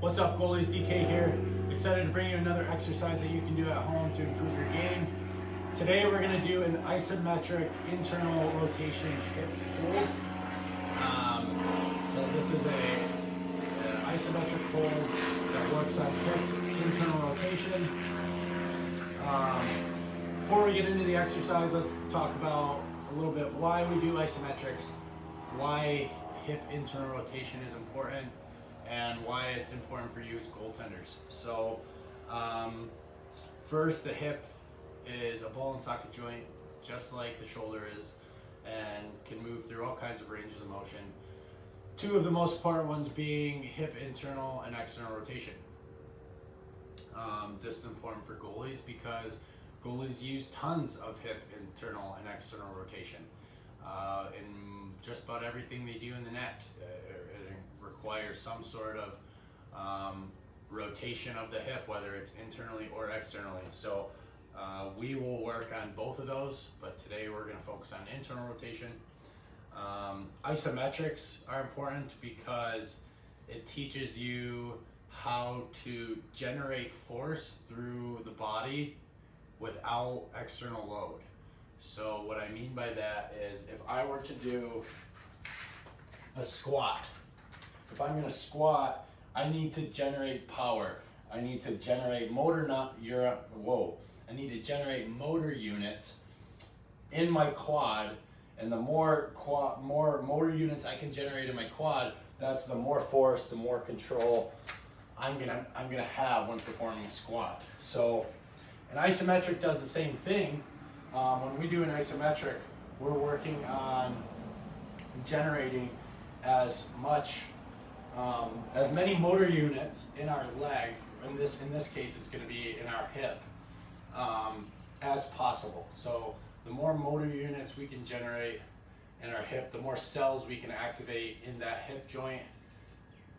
What's up, goalies? DK here. Excited to bring you another exercise that you can do at home to improve your game. Today we're going to do an isometric internal rotation hip hold. So this is a isometric hold that works on hip internal rotation. Before we get into the exercise, let's talk about a little bit why we do isometrics, why hip internal rotation is important, and why it's important for you as goaltenders. So first, the hip is a ball and socket joint, just like the shoulder is, and can move through all kinds of ranges of motion. Two of the most important ones being hip internal and external rotation. This is important for goalies because goalies use tons of hip internal and external rotation in just about everything they do in the net. It requires some sort of rotation of the hip, whether it's internally or externally. So we will work on both of those, but today we're going to focus on internal rotation. Isometrics are important because it teaches you how to generate force through the body without external load. So what I mean by that is, if I were to do a squat, if I'm going to squat, I need to generate power. I need to generate motor units in my quad, and the more motor units I can generate in my quad, that's the more force, the more control I'm gonna have when performing a squat. So an isometric does the same thing. When we do an isometric, we're working on generating as many motor units in our leg. In this case, it's going to be in our hip, as possible. So the more motor units we can generate in our hip, the more cells we can activate in that hip joint,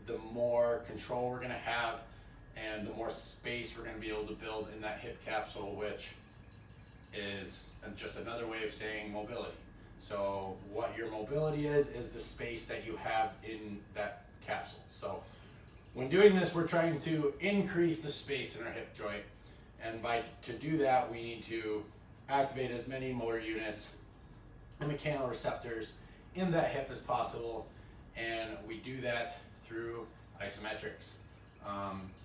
the more control we're going to have, and the more space we're going to be able to build in that hip capsule, which is just another way of saying mobility. So what your mobility is the space that you have in that capsule. So when doing this, we're trying to increase the space in our hip joint, and to do that, we need to activate as many motor units and mechanoreceptors in that hip as possible, and we do that through isometrics.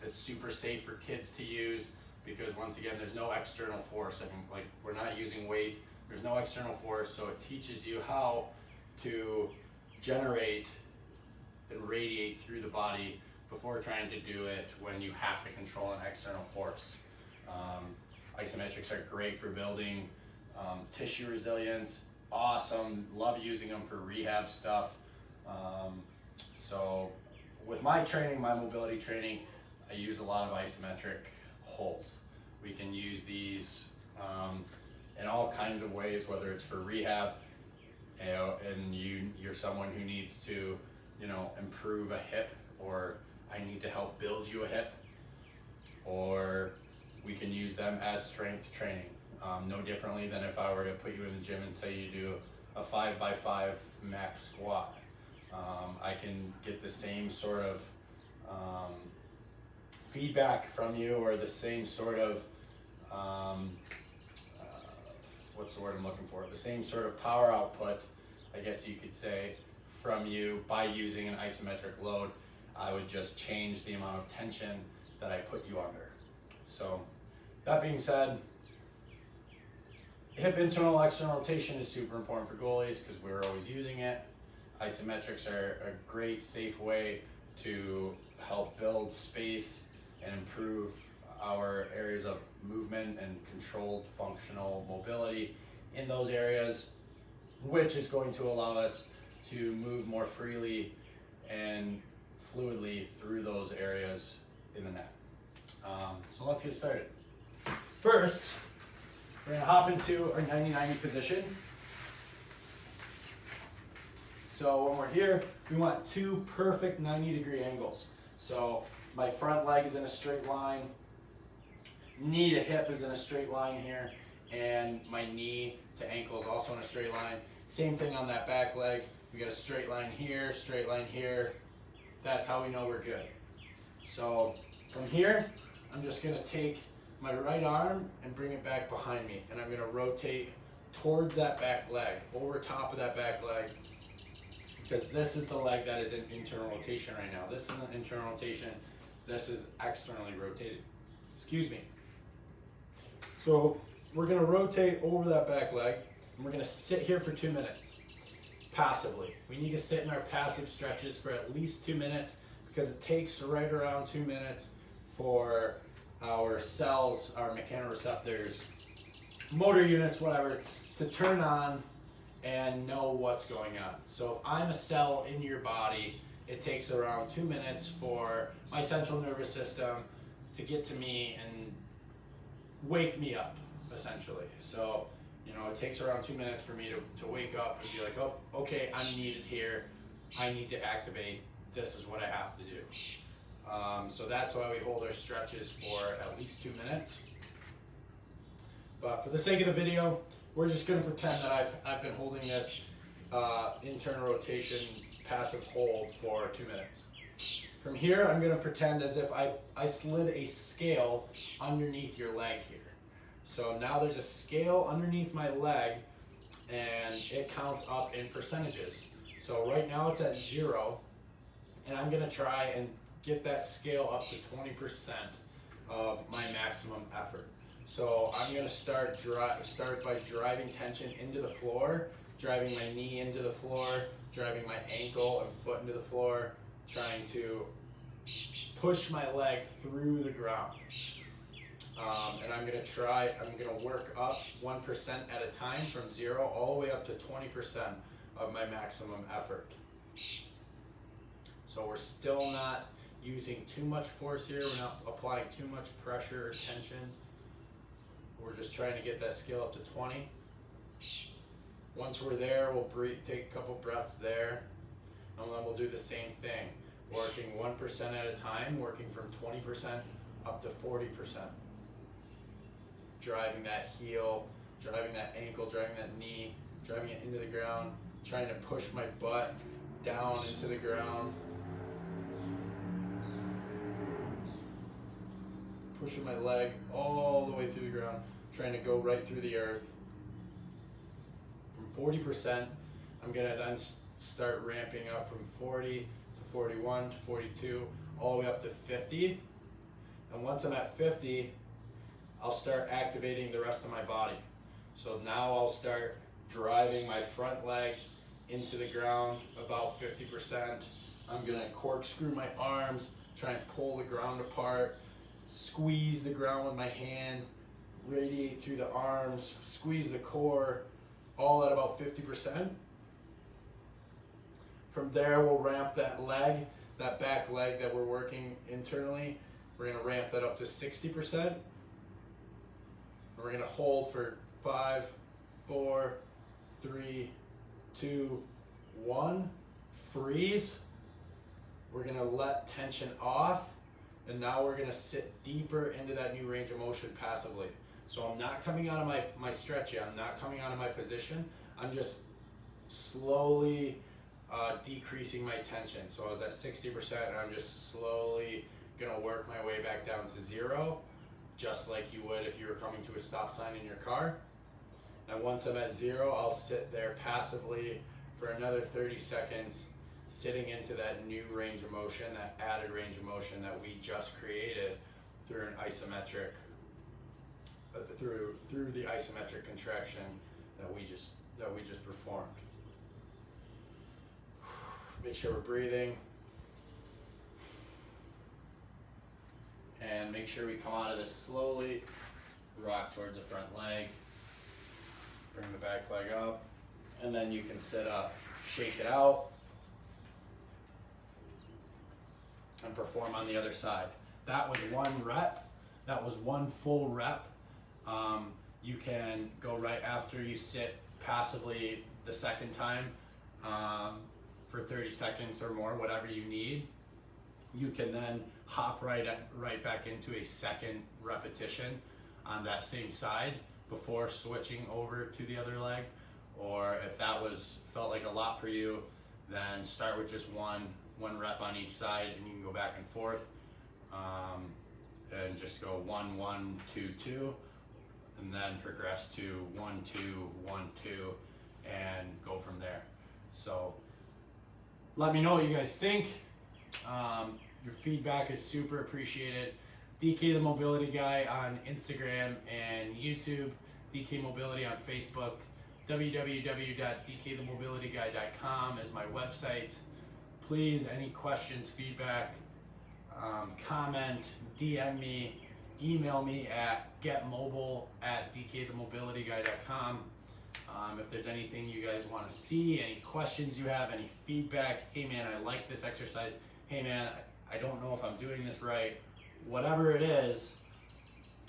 It's super safe for kids to use because, once again, there's no external force. We're not using weight. There's no external force, so it teaches you how to generate and radiate through the body before trying to do it when you have to control an external force. Isometrics are great for building tissue resilience. Awesome, love using them for rehab stuff. So with my training, my mobility training, I use a lot of isometric holds. We can use these in all kinds of ways, whether it's for rehab, and you're someone who needs to, improve a hip, or I need to help build you a hip, or we can use them as strength training. No differently than if I were to put you in the gym and tell you to do a 5x5 max squat. I can get the same sort of feedback from you, or the same sort of what's the word I'm looking for? The same sort of power output, I guess you could say, from you by using an isometric load. I would just change the amount of tension that I put you under. So that being said, hip internal external rotation is super important for goalies because we're always using it. Isometrics are a great, safe way to help build space and improve our areas of movement and controlled functional mobility in those areas, which is going to allow us to move more freely and fluidly through those areas in the net. So let's get started. First, we're going to hop into our 90-90 position. So when we're here, we want two perfect 90-degree angles. So my front leg is in a straight line, knee to hip is in a straight line here, and my knee to ankle is also in a straight line. Same thing on that back leg. We got a straight line here, straight line here. That's how we know we're good. So from here, I'm just gonna take my right arm and bring it back behind me, and I'm gonna rotate towards that back leg, over top of that back leg, because this is the leg that is in internal rotation right now. This is an internal rotation, this is externally rotated. Excuse me. So we're gonna rotate over that back leg, and we're gonna sit here for 2 minutes, passively. We need to sit in our passive stretches for at least 2 minutes, because it takes right around 2 minutes for our cells, our mechanoreceptors, motor units, whatever, to turn on and know what's going on. So if I'm a cell in your body, it takes around 2 minutes for my central nervous system to get to me and wake me up, essentially. So, you know, it takes around 2 minutes for me to wake up and be like, oh, okay, I'm needed here. I need to activate. This is what I have to do. So that's why we hold our stretches for at least 2 minutes. But for the sake of the video, we're just going to pretend that I've been holding this internal rotation passive hold for 2 minutes. From here, I'm going to pretend as if I slid a scale underneath your leg here. So now there's a scale underneath my leg, and it counts up in percentages. So right now it's at 0, and I'm going to try and get that scale up to 20% of my maximum effort. So I'm going to start by driving tension into the floor, driving my knee into the floor, driving my ankle and foot into the floor, trying to push my leg through the ground. And I'm going to work up 1% at a time from 0 all the way up to 20% of my maximum effort. So we're still not using too much force here. We're not applying too much pressure or tension. We're just trying to get that scale up to 20. Once we're there, we'll take a couple breaths there, and then we'll do the same thing, working 1% at a time, working from 20% up to 40%. Driving that heel, driving that ankle, driving that knee, driving it into the ground, trying to push my butt down into the ground. Pushing my leg all the way through the ground, trying to go right through the earth. From 40%, I'm going to then start ramping up from 40 to 41 to 42, all the way up to 50. And once I'm at 50, I'll start activating the rest of my body. So now I'll start driving my front leg into the ground about 50%. I'm going to corkscrew my arms, try and pull the ground apart, squeeze the ground with my hand, radiate through the arms, squeeze the core, all at about 50%. From there, we'll ramp that leg, that back leg that we're working internally, we're going to ramp that up to 60%. And we're going to hold for 5, 4, 3, 2, 1. Freeze. We're going to let tension off. And now we're going to sit deeper into that new range of motion passively. So I'm not coming out of my stretch yet. I'm not coming out of my position. I'm just slowly decreasing my tension. So I was at 60% and I'm just slowly going to work my way back down to 0, just like you would if you were coming to a stop sign in your car. And once I'm at 0, I'll sit there passively for another 30 seconds, sitting into that new range of motion, that added range of motion that we just created through an isometric, through the isometric contraction that we just performed. Make sure we're breathing, and make sure we come out of this slowly. Rock towards the front leg, bring the back leg up, and then you can sit up, shake it out, and perform on the other side. That was 1 rep. That was 1 full rep. You can go right after you sit passively the second time for 30 seconds or more, whatever you need. You can then hop right back into a second repetition on that same side before switching over to the other leg. Or if that felt like a lot for you, then start with just one rep on each side, and you can go back and forth. and just go 1, 1, 2, 2, and then progress to 1, 2, 1, 2, and go from there. So let me know what you guys think. Your feedback is super appreciated. DK the Mobility Guy on Instagram and YouTube, DK Mobility on Facebook, www.dkthemobilityguy.com is my website. Please, any questions, feedback, comment, DM me, email me at getmobile@dkthemobilityguy.com. If there's anything you guys want to see, any questions you have, any feedback, hey man, I like this exercise, hey man, I don't know if I'm doing this right, whatever it is,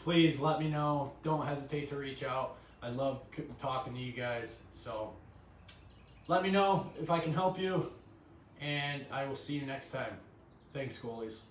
please let me know. Don't hesitate to reach out. I love talking to you guys, so let me know if I can help you, and I will see you next time. Thanks, goalies.